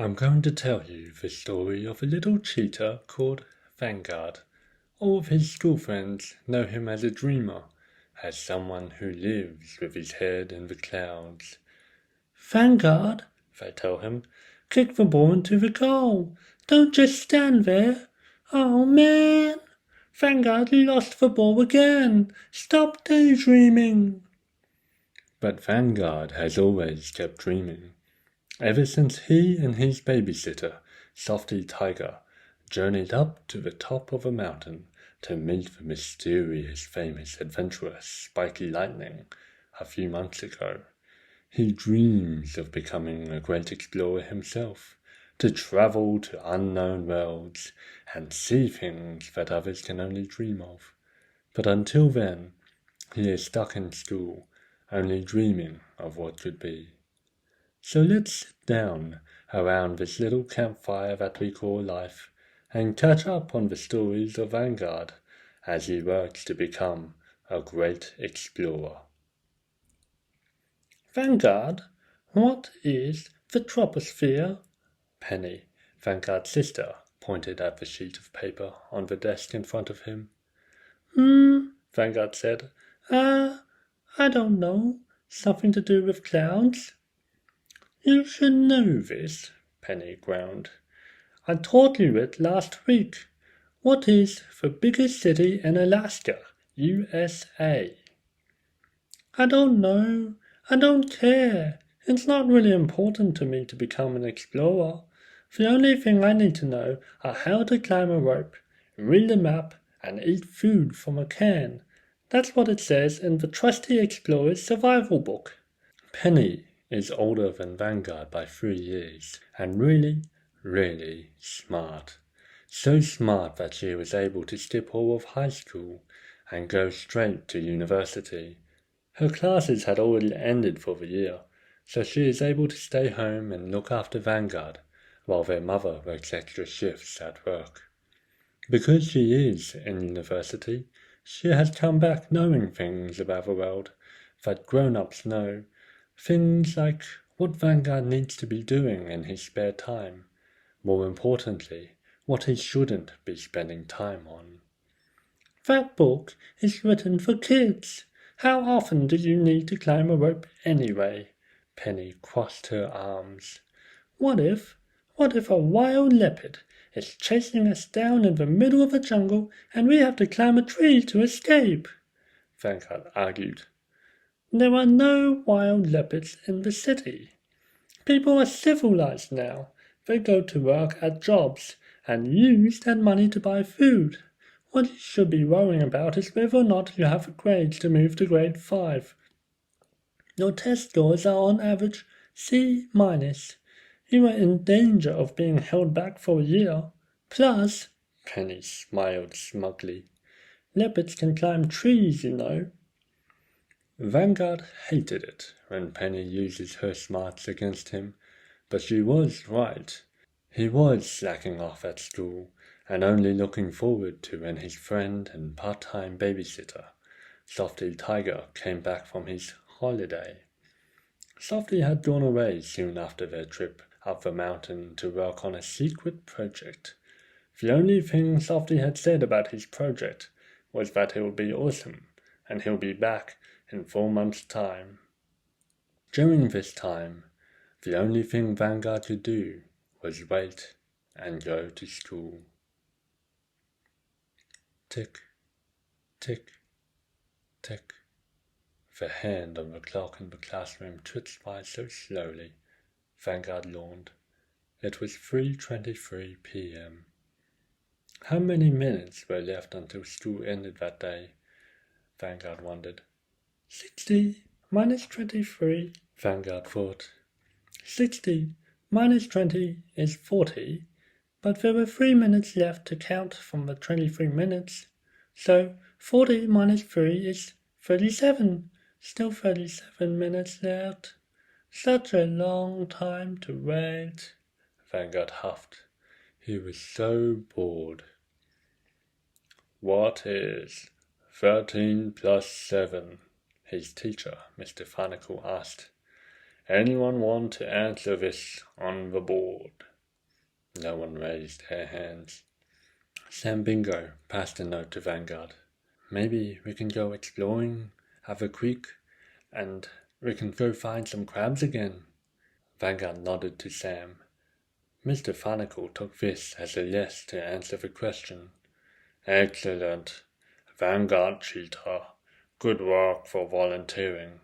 I'm going to tell you the story of a little cheetah called Vanguard. All of his school friends know him as a dreamer, as someone who lives with his head in the clouds. Vanguard, they tell him, kick the ball into the goal. Don't just stand there. Oh man, Vanguard, you lost the ball again. Stop daydreaming. But Vanguard has always kept dreaming. Ever since he and his babysitter, Softy Tiger, journeyed up to the top of a mountain to meet the mysterious famous adventurer Spiky Lightning a few months ago, he dreams of becoming a great explorer himself, to travel to unknown worlds and see things that others can only dream of. But until then, he is stuck in school, only dreaming of what could be. So let's sit down around this little campfire that we call life and catch up on the stories of Vanguard as he works to become a great explorer. Vanguard, what is the troposphere? Penny, Vanguard's sister, pointed at the sheet of paper on the desk in front of him. Vanguard said. I don't know. Something to do with clouds? You should know this, Penny groaned. I taught you it last week. What is the biggest city in Alaska, USA? I don't know. I don't care. It's not really important to me to become an explorer. The only thing I need to know are how to climb a rope, read a map, and eat food from a can. That's what it says in the Trusty Explorer's survival book. Penny is older than Vanguard by 3 years, and really smart. So smart that she was able to skip all of high school and go straight to university. Her classes had already ended for the year, so she is able to stay home and look after Vanguard while their mother works extra shifts at work. Because she is in university, she has come back knowing things about the world that grown-ups know. Things like what Vanguard needs to be doing in his spare time. More importantly, what he shouldn't be spending time on. That book is written for kids. How often do you need to climb a rope anyway? Penny crossed her arms. What if a wild leopard is chasing us down in the middle of the jungle and we have to climb a tree to escape? Vanguard argued. There are no wild leopards in the city. People are civilized now. They go to work at jobs and use that money to buy food. What you should be worrying about is whether or not you have the grades to move to grade 5. Your test scores are on average C-. You are in danger of being held back for a year. Plus, Penny smiled smugly, leopards can climb trees, you know. Vanguard hated it when Penny uses her smarts against him, but she was right. He was slacking off at school and only looking forward to when his friend and part-time babysitter, Softy Tiger, came back from his holiday. Softy had gone away soon after their trip up the mountain to work on a secret project. The only thing Softy had said about his project was that it would be awesome and he'll be back in 4 months' time. During this time, the only thing Vanguard could do was wait and go to school. Tick, tick, tick. The hand on the clock in the classroom twitched by so slowly. Vanguard yawned. It was 3:23 p.m. How many minutes were left until school ended that day? Vanguard wondered. 60 minus 23, Vanguard thought. 60 minus 20 is 40, but there were 3 minutes left to count from the 23 minutes, so 40 minus 3 is 37. Still 37 minutes left. Such a long time to wait. Vanguard huffed. He was so bored. What is 13 plus 7? His teacher, Mr. Farnacle, asked. Anyone want to answer this on the board? No one raised their hands. Sam Bingo passed a note to Vanguard. Maybe we can go exploring, have a quick, and we can go find some crabs again. Vanguard nodded to Sam. Mr. Farnacle took this as a yes to answer the question. Excellent. Vanguard Cheetah. Good work for volunteering.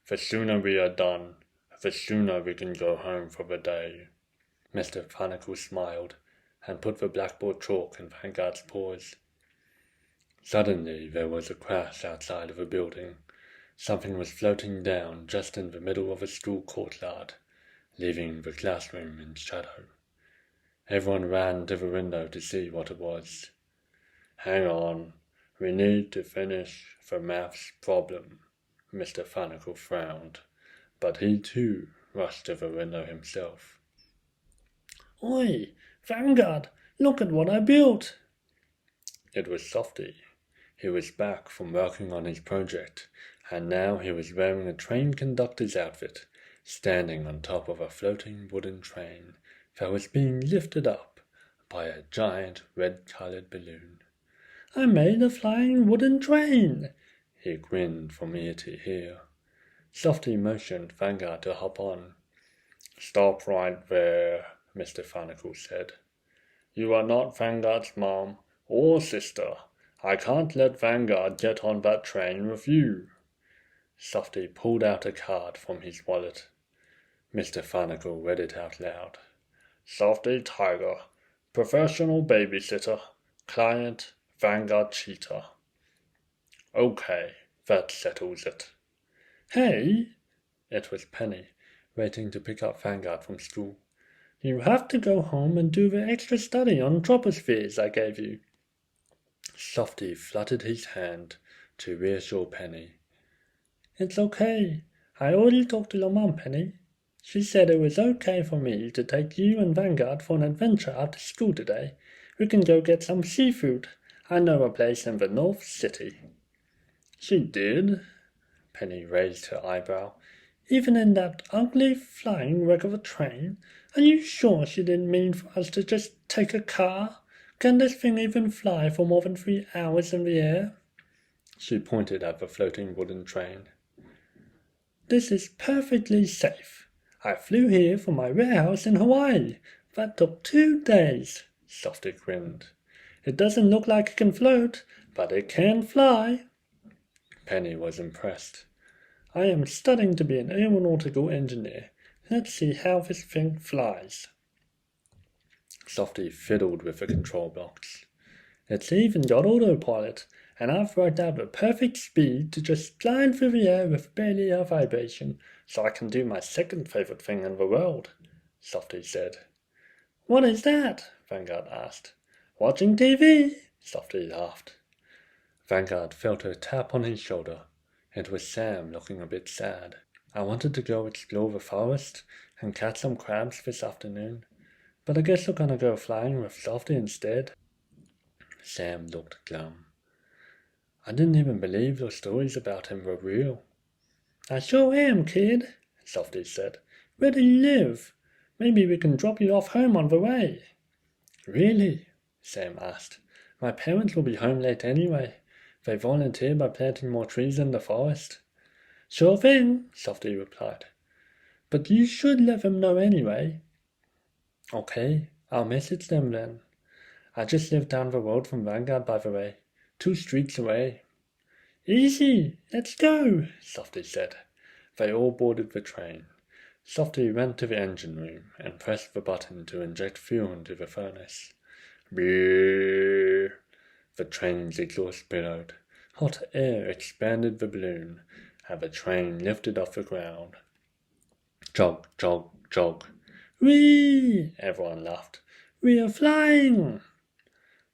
The sooner we are done, the sooner we can go home for the day. Mr. Farnacle smiled and put the blackboard chalk in Vanguard's paws. Suddenly there was a crash outside of the building. Something was floating down just in the middle of a school courtyard, leaving the classroom in shadow. Everyone ran to the window to see what it was. Hang on, we need to finish the maths problem. Mr. Farnacle frowned, but he too rushed to the window himself. Oi, Vanguard, look at what I built. It was Softy. He was back from working on his project, and now he was wearing a train conductor's outfit, standing on top of a floating wooden train that was being lifted up by a giant red-colored balloon. I made a flying wooden train. He grinned from ear to ear. Softy motioned Vanguard to hop on. Stop right there, Mr. Farnacle said. You are not Vanguard's mom or sister. I can't let Vanguard get on that train with you. Softy pulled out a card from his wallet. Mr. Farnacle read it out loud. Softy Tiger, professional babysitter, client Vanguard Cheetah. Okay, that settles it. Hey, it was Penny, waiting to pick up Vanguard from school. You have to go home and do the extra study on tropospheres I gave you. Softy fluttered his hand to reassure Penny. It's okay. I already talked to your mom, Penny. She said it was okay for me to take you and Vanguard for an adventure after school today. We can go get some seafood. I know a place in the North City. She did? Penny raised her eyebrow. Even in that ugly flying wreck of a train? Are you sure she didn't mean for us to just take a car? Can this thing even fly for more than 3 hours in the air? She pointed at the floating wooden train. This is perfectly safe. I flew here from my warehouse in Hawaii. That took 2 days. Softy grinned. It doesn't look like it can float, but it can fly. Penny was impressed. I am studying to be an aeronautical engineer. Let's see how this thing flies. Softy fiddled with the control blocks. It's even got autopilot, and I've worked out the perfect speed to just glide through the air with barely a vibration, so I can do my second favorite thing in the world, Softy said. What is that? Vanguard asked. Watching TV, Softy laughed. Vanguard felt a tap on his shoulder. It was Sam, looking a bit sad. I wanted to go explore the forest and catch some crabs this afternoon, but I guess we're gonna go flying with Softy instead. Sam looked glum. I didn't even believe those stories about him were real. I sure am, kid, Softy said. Where do you live? Maybe we can drop you off home on the way. Really? Sam asked. My parents will be home late anyway. They volunteer by planting more trees in the forest. Sure thing, Softy replied. But you should let them know anyway. Okay, I'll message them then. I just live down the road from Vanguard, by the way. 2 streets away. Easy, let's go, Softy said. They all boarded the train. Softy went to the engine room and pressed the button to inject fuel into the furnace. Brrrr. The train's exhaust billowed. Hot air expanded the balloon, and the train lifted off the ground. Jog, jog, jog. Whee! Everyone laughed. We are flying!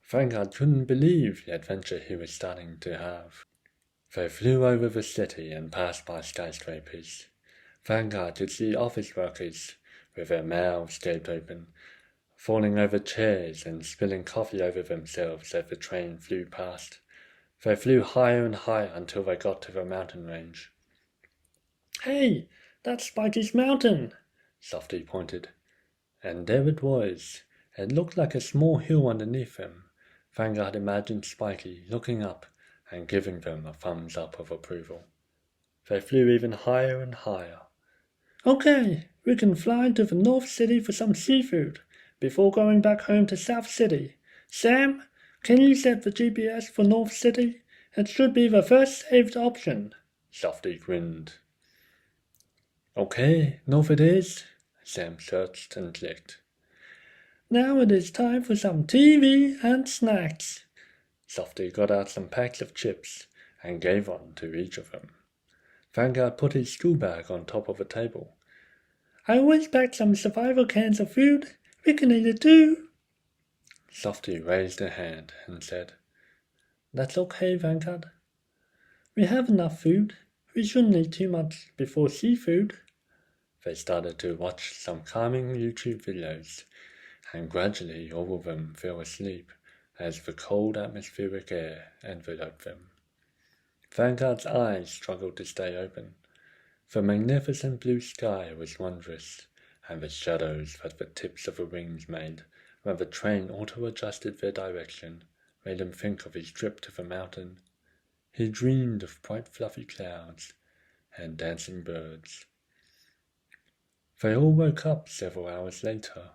Vanguard couldn't believe the adventure he was starting to have. They flew over the city and passed by skyscrapers. Vanguard could see office workers with their mouths gaped open, falling over chairs and spilling coffee over themselves as the train flew past. They flew higher and higher until they got to the mountain range. Hey, that's Spiky's Mountain, Softy pointed. And there it was, It looked like a small hill underneath them. Vanguard imagined Spiky looking up and giving them a thumbs up of approval. They flew even higher and higher. Okay, we can fly to the North City for some seafood before going back home to South City. Sam, can you set the GPS for North City? It should be the first saved option. Softy grinned. Okay, north it is. Sam searched and clicked. Now it is time for some TV and snacks. Softy got out some packs of chips and gave one to each of them. Vanguard put his school bag on top of a table. I always packed some survival cans of food. We can eat it too. Softy raised a hand and said, That's okay, Vanguard. We have enough food. We shouldn't eat too much before seafood. They started to watch some calming YouTube videos, and gradually all of them fell asleep as the cold atmospheric air enveloped them. Vanguard's eyes struggled to stay open. The magnificent blue sky was wondrous, and the shadows that the tips of the wings made when the train auto-adjusted their direction made him think of his trip to the mountain. He dreamed of bright fluffy clouds and dancing birds. They all woke up several hours later.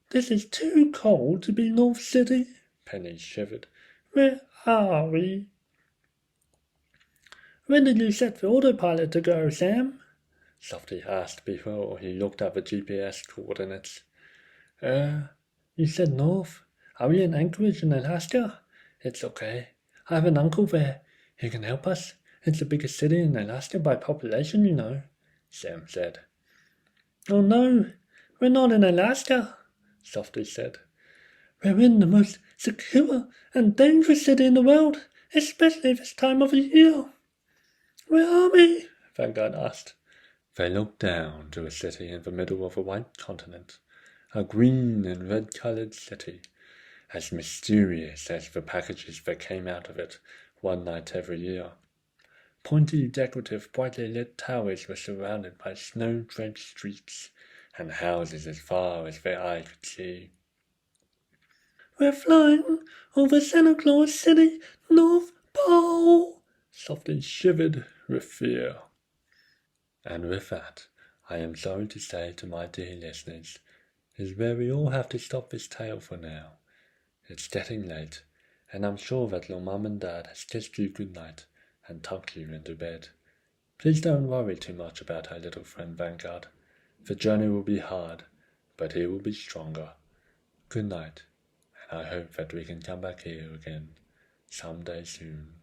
This is too cold to be North City. Penny shivered. Where are we? When did you set the autopilot to go, Sam? Softy asked before he looked at the GPS coordinates. You said north. Are we in Anchorage in Alaska? It's okay. I have an uncle there. He can help us. It's the biggest city in Alaska by population, you know, Sam said. Oh no, we're not in Alaska, Softy said. We're in the most secure and dangerous city in the world, especially this time of the year. Where are we? Vanguard asked. They looked down to a city in the middle of a white continent, a green and red-colored city, as mysterious as the packages that came out of it one night every year. Pointy, decorative, brightly lit towers were surrounded by snow-drenched streets, and houses as far as their eye could see. We're flying over Santa Claus City, North Pole. Softy shivered with fear. And with that, I am sorry to say to my dear listeners, is where we all have to stop this tale for now. It's getting late, and I'm sure that your mum and dad has kissed you good night and tucked you into bed. Please don't worry too much about our little friend Vanguard. The journey will be hard, but he will be stronger. Good night, and I hope that we can come back here again someday soon.